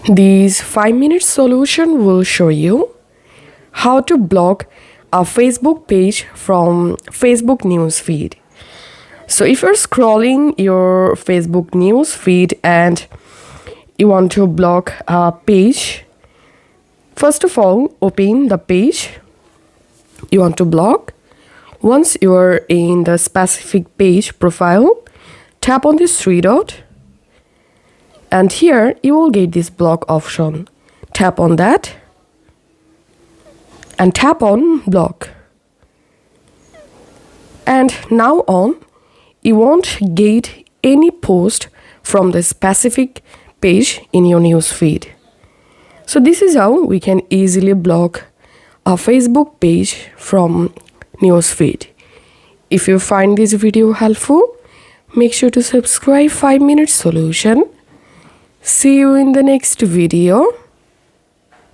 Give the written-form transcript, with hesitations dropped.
This 5-minute solution will show you how to block a Facebook page from Facebook Newsfeed. So if you're scrolling your Facebook Newsfeed and you want to block a page, first of all, open the page you want to block. Once you're in the specific page profile, tap on this three dot. And here you will get this block option. Tap on that and tap on block. And now on, you won't get any post from the specific page in your news feed. So this is how we can easily block a Facebook page from news feed. If you find this video helpful, make sure to subscribe 5-minute solution. See you in the next video.